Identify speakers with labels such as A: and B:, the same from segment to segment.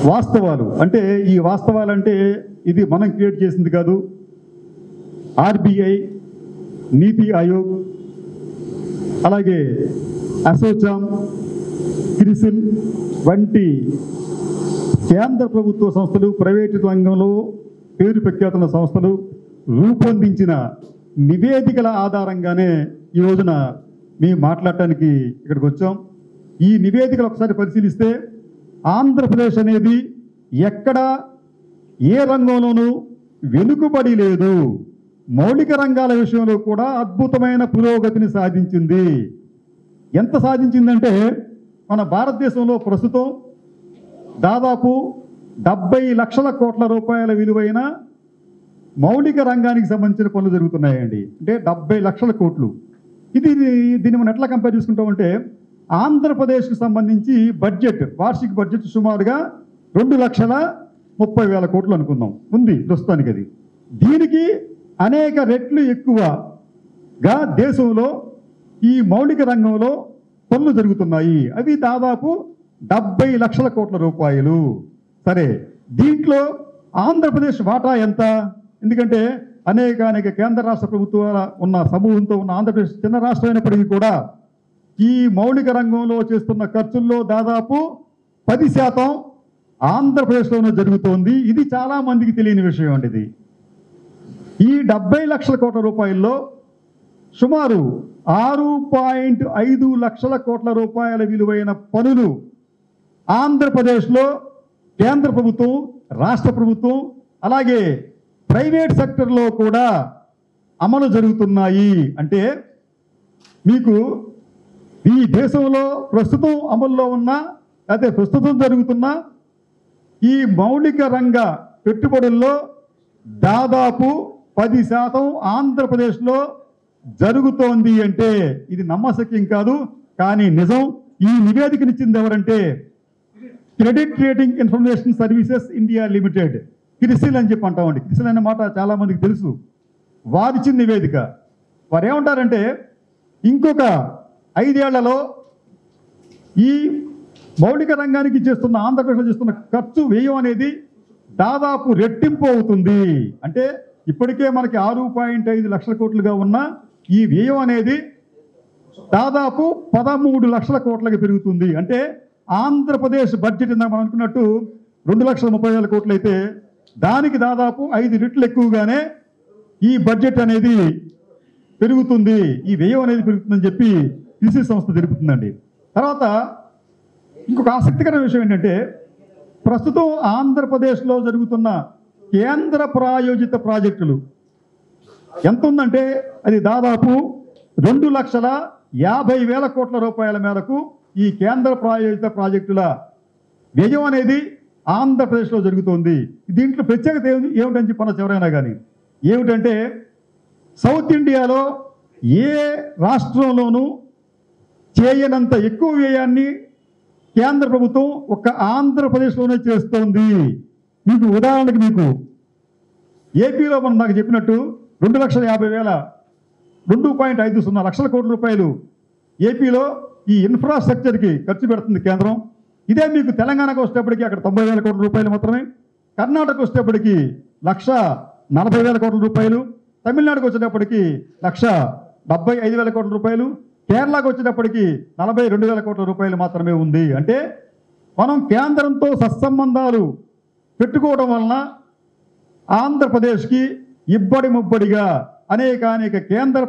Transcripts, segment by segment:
A: వాస్తవాలు అంటే ఈ వాస్తవాలు అంటే ఇది మనం క్రియేట్ చేసింది కాదు. ఆర్బీఐ, నీతి ఆయోగ్, అలాగే అసోచామ్, క్రిసిల్ వంటి కేంద్ర ప్రభుత్వ సంస్థలు, ప్రైవేటు రంగంలో పేరు ప్రఖ్యాతున్న సంస్థలు రూపొందించిన నివేదికల ఆధారంగానే ఈ రోజున మేము మాట్లాడటానికి ఇక్కడికి వచ్చాం. ఈ నివేదికలు ఒకసారి పరిశీలిస్తే ఆంధ్రప్రదేశ్ అనేది ఎక్కడ ఏ రంగంలోనూ వెనుకబడి లేదు. మౌలిక రంగాల విషయంలో కూడా అద్భుతమైన పురోగతిని సాధించింది. ఎంత సాధించిందంటే మన భారతదేశంలో ప్రస్తుతం దాదాపు 70 లక్షల కోట్ల రూపాయల విలువైన మౌలిక రంగానికి సంబంధించిన పనులు జరుగుతున్నాయండి. అంటే 70 లక్షల కోట్లు. దీన్ని మనం ఎట్లా కంపేర్ చేసుకుంటామంటే ఆంధ్రప్రదేశ్కి సంబంధించి బడ్జెట్, వార్షిక బడ్జెట్ సుమారుగా 2,30,000 కోట్లు అనుకుందాం ఉంది ప్రస్తుతానికి. అది దీనికి అనేక రెట్లు ఎక్కువగా దేశంలో ఈ మౌలిక రంగంలో పనులు జరుగుతున్నాయి. అవి దాదాపు 70 లక్షల కోట్ల రూపాయలు. సరే, దీంట్లో ఆంధ్రప్రదేశ్ వాటా ఎంత? ఎందుకంటే అనేక కేంద్ర రాష్ట్ర ప్రభుత్వాల ఉన్న సమూహంతో ఉన్న ఆంధ్రప్రదేశ్ చిన్న రాష్ట్రం అయినప్పటికీ కూడా ఈ మౌలిక రంగంలో చేస్తున్న ఖర్చుల్లో దాదాపు 10% ఆంధ్రప్రదేశ్లోనే జరుగుతోంది. ఇది చాలా మందికి తెలియని విషయం అండి. ఇది ఈ 70 లక్షల కోట్ల రూపాయల్లో సుమారు 6.5 లక్షల కోట్ల రూపాయల విలువైన పనులు ఆంధ్రప్రదేశ్లో కేంద్ర ప్రభుత్వం, రాష్ట్ర ప్రభుత్వం, అలాగే ప్రైవేట్ సెక్టర్లో కూడా అమలు జరుగుతున్నాయి. అంటే మీకు ఈ దేశంలో ప్రస్తుతం అమల్లో ఉన్న అయితే ప్రస్తుతం జరుగుతున్న ఈ మౌలిక రంగ పెట్టుబడుల్లో దాదాపు 10% ఆంధ్రప్రదేశ్లో జరుగుతోంది. అంటే ఇది నమ్మశక్యం కాదు, కానీ నిజం. ఈ నివేదికనిచ్చింది ఎవరంటే credit rating information services India limited, CRISIL అని చెప్పి అంటామండి. క్రిసిల్ అనే మాట చాలా మందికి తెలుసు. వారిచ్చిన నివేదిక. వారు ఏమంటారంటే ఇంకొక 5 ఏళ్లలో ఈ మౌలిక రంగానికి చేస్తున్న ఆంధ్రప్రదేశ్లో చేస్తున్న ఖర్చు వ్యయం అనేది దాదాపు రెట్టింపు అవుతుంది. అంటే ఇప్పటికే మనకి 6.5 లక్షల కోట్లుగా ఉన్న ఈ వ్యయం అనేది దాదాపు 13 లక్షల కోట్లకి పెరుగుతుంది. అంటే ఆంధ్రప్రదేశ్ బడ్జెట్ ఇందాక మనం అనుకున్నట్టు 2,30,000 కోట్లు అయితే దానికి దాదాపు 5 రెట్లు ఎక్కువగానే ఈ బడ్జెట్ అనేది పెరుగుతుంది, ఈ వ్యయం అనేది పెరుగుతుందని చెప్పి క్రిసిల్ సంస్థ తెలుపుతుందండి. తర్వాత ఇంకొక ఆసక్తికరమైన విషయం ఏంటంటే ప్రస్తుతం ఆంధ్రప్రదేశ్లో జరుగుతున్న కేంద్ర ప్రాయోజిత ప్రాజెక్టులు ఎంత ఉందంటే అది దాదాపు 2,50,000 కోట్ల రూపాయల మేరకు ఈ కేంద్ర ప్రాయోజిత ప్రాజెక్టుల వ్యయం అనేది ఆంధ్రప్రదేశ్లో జరుగుతోంది. దీంట్లో ప్రత్యేకత ఏమిటని చెప్పనొచ్చు ఎవరైనా కానీ. ఏమిటంటే సౌత్ ఇండియాలో ఏ రాష్ట్రంలోనూ చేయనంత ఎక్కువ వ్యయాన్ని కేంద్ర ప్రభుత్వం ఒక్క ఆంధ్రప్రదేశ్లోనే చేస్తోంది. మీకు ఉదాహరణకి మీకు ఏపీలో మనం నాకు చెప్పినట్టు 2,50,000 లక్షల కోట్ల రూపాయలు ఏపీలో ఈ ఇన్ఫ్రాస్ట్రక్చర్కి ఖర్చు పెడుతుంది కేంద్రం. ఇదే మీకు తెలంగాణకు వచ్చేటప్పటికి అక్కడ 90,000 కోట్ల రూపాయలు మాత్రమే, కర్ణాటక వచ్చేటప్పటికి 1,40,000 కోట్ల రూపాయలు, తమిళనాడుకు వచ్చేటప్పటికి 1,75,000 కోట్ల రూపాయలు, కేరళకు వచ్చేటప్పటికి 42,000 కోట్ల రూపాయలు మాత్రమే ఉంది. అంటే మనం కేంద్రంతో సత్సంబంధాలు పెట్టుకోవడం వలన ఆంధ్రప్రదేశ్కి ఇబ్బడి ముబ్బడిగా అనేక కేంద్ర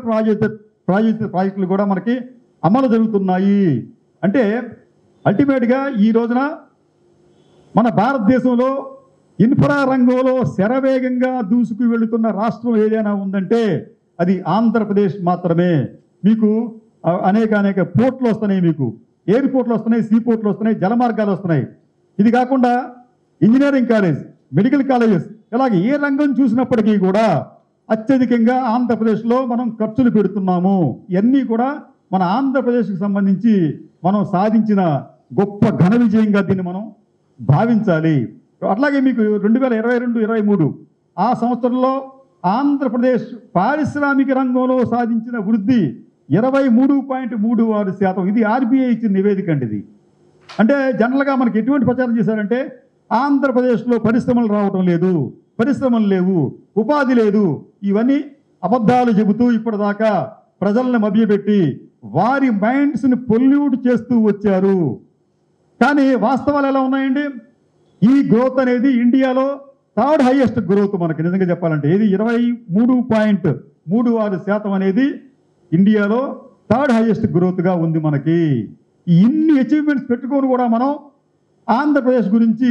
A: ప్రాజెక్టులు కూడా మనకి అమలు జరుగుతున్నాయి. అంటే అల్టిమేట్గా ఈ రోజున మన భారతదేశంలో ఇన్ఫ్రా రంగంలో శరవేగంగా దూసుకు వెళుతున్న రాష్ట్రం ఏదైనా ఉందంటే అది ఆంధ్రప్రదేశ్ మాత్రమే. మీకు అనేక పోర్ట్లు వస్తున్నాయి, మీకు ఎయిర్పోర్ట్లు వస్తున్నాయి, సీ పోర్ట్లు వస్తున్నాయి, జలమార్గాలు వస్తున్నాయి. ఇది కాకుండా ఇంజనీరింగ్ కాలేజ్, మెడికల్ కాలేజెస్, ఇలాగే ఏ రంగం చూసినప్పటికీ కూడా అత్యధికంగా ఆంధ్రప్రదేశ్లో మనం ఖర్చులు పెడుతున్నాము. ఇవన్నీ కూడా మన ఆంధ్రప్రదేశ్కి సంబంధించి మనం సాధించిన గొప్ప ఘన విజయంగా దీన్ని మనం భావించాలి. అట్లాగే మీకు 2022-23 ఆ సంవత్సరంలో ఆంధ్రప్రదేశ్ పారిశ్రామిక రంగంలో సాధించిన వృద్ధి 23.36%. ఇది ఆర్బీఐ ఇచ్చిన నివేదిక అండి. ఇది అంటే జనరల్గా మనకి ఎటువంటి ప్రచారం చేశారంటే ఆంధ్రప్రదేశ్లో పరిశ్రమలు రావటం లేదు, పరిశ్రమలు లేవు, ఉపాధి లేదు, ఇవన్నీ అబద్ధాలు చెబుతూ ఇప్పటిదాకా ప్రజల్ని మభ్యపెట్టి వారి మైండ్స్ని పొల్యూట్ చేస్తూ వచ్చారు. కానీ వాస్తవాలు ఎలా ఉన్నాయండి? ఈ గ్రోత్ అనేది ఇండియాలో థర్డ్ హైయెస్ట్ గ్రోత్ మనకి నిజంగా చెప్పాలంటే. ఇది 23.36% అనేది ఇండియాలో థర్డ్ హైయెస్ట్ గ్రోత్గా ఉంది మనకి. ఇన్ని అచీవ్మెంట్స్ పెట్టుకొని కూడా మనం ఆంధ్రప్రదేశ్ గురించి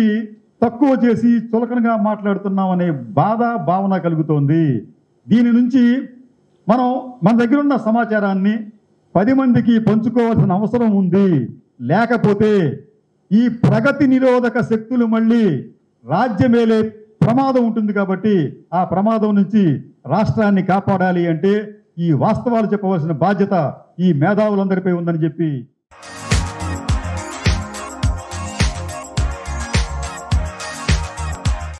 A: తక్కువ చేసి చులకనగా మాట్లాడుతున్నాం అనే భావన కలుగుతోంది. దీని నుంచి మనం మన దగ్గర ఉన్న సమాచారాన్ని 10 మందికి పంచుకోవాల్సిన అవసరం ఉంది. లేకపోతే ఈ ప్రగతి నిరోధక శక్తులు మళ్ళీ రాజ్యమేలే ప్రమాదం ఉంటుంది. కాబట్టి ఆ ప్రమాదం నుంచి రాష్ట్రాన్ని కాపాడాలి అంటే ఈ వాస్తవాలు చెప్పవలసిన బాధ్యత ఈ మేధావులందరిపై ఉందని చెప్పి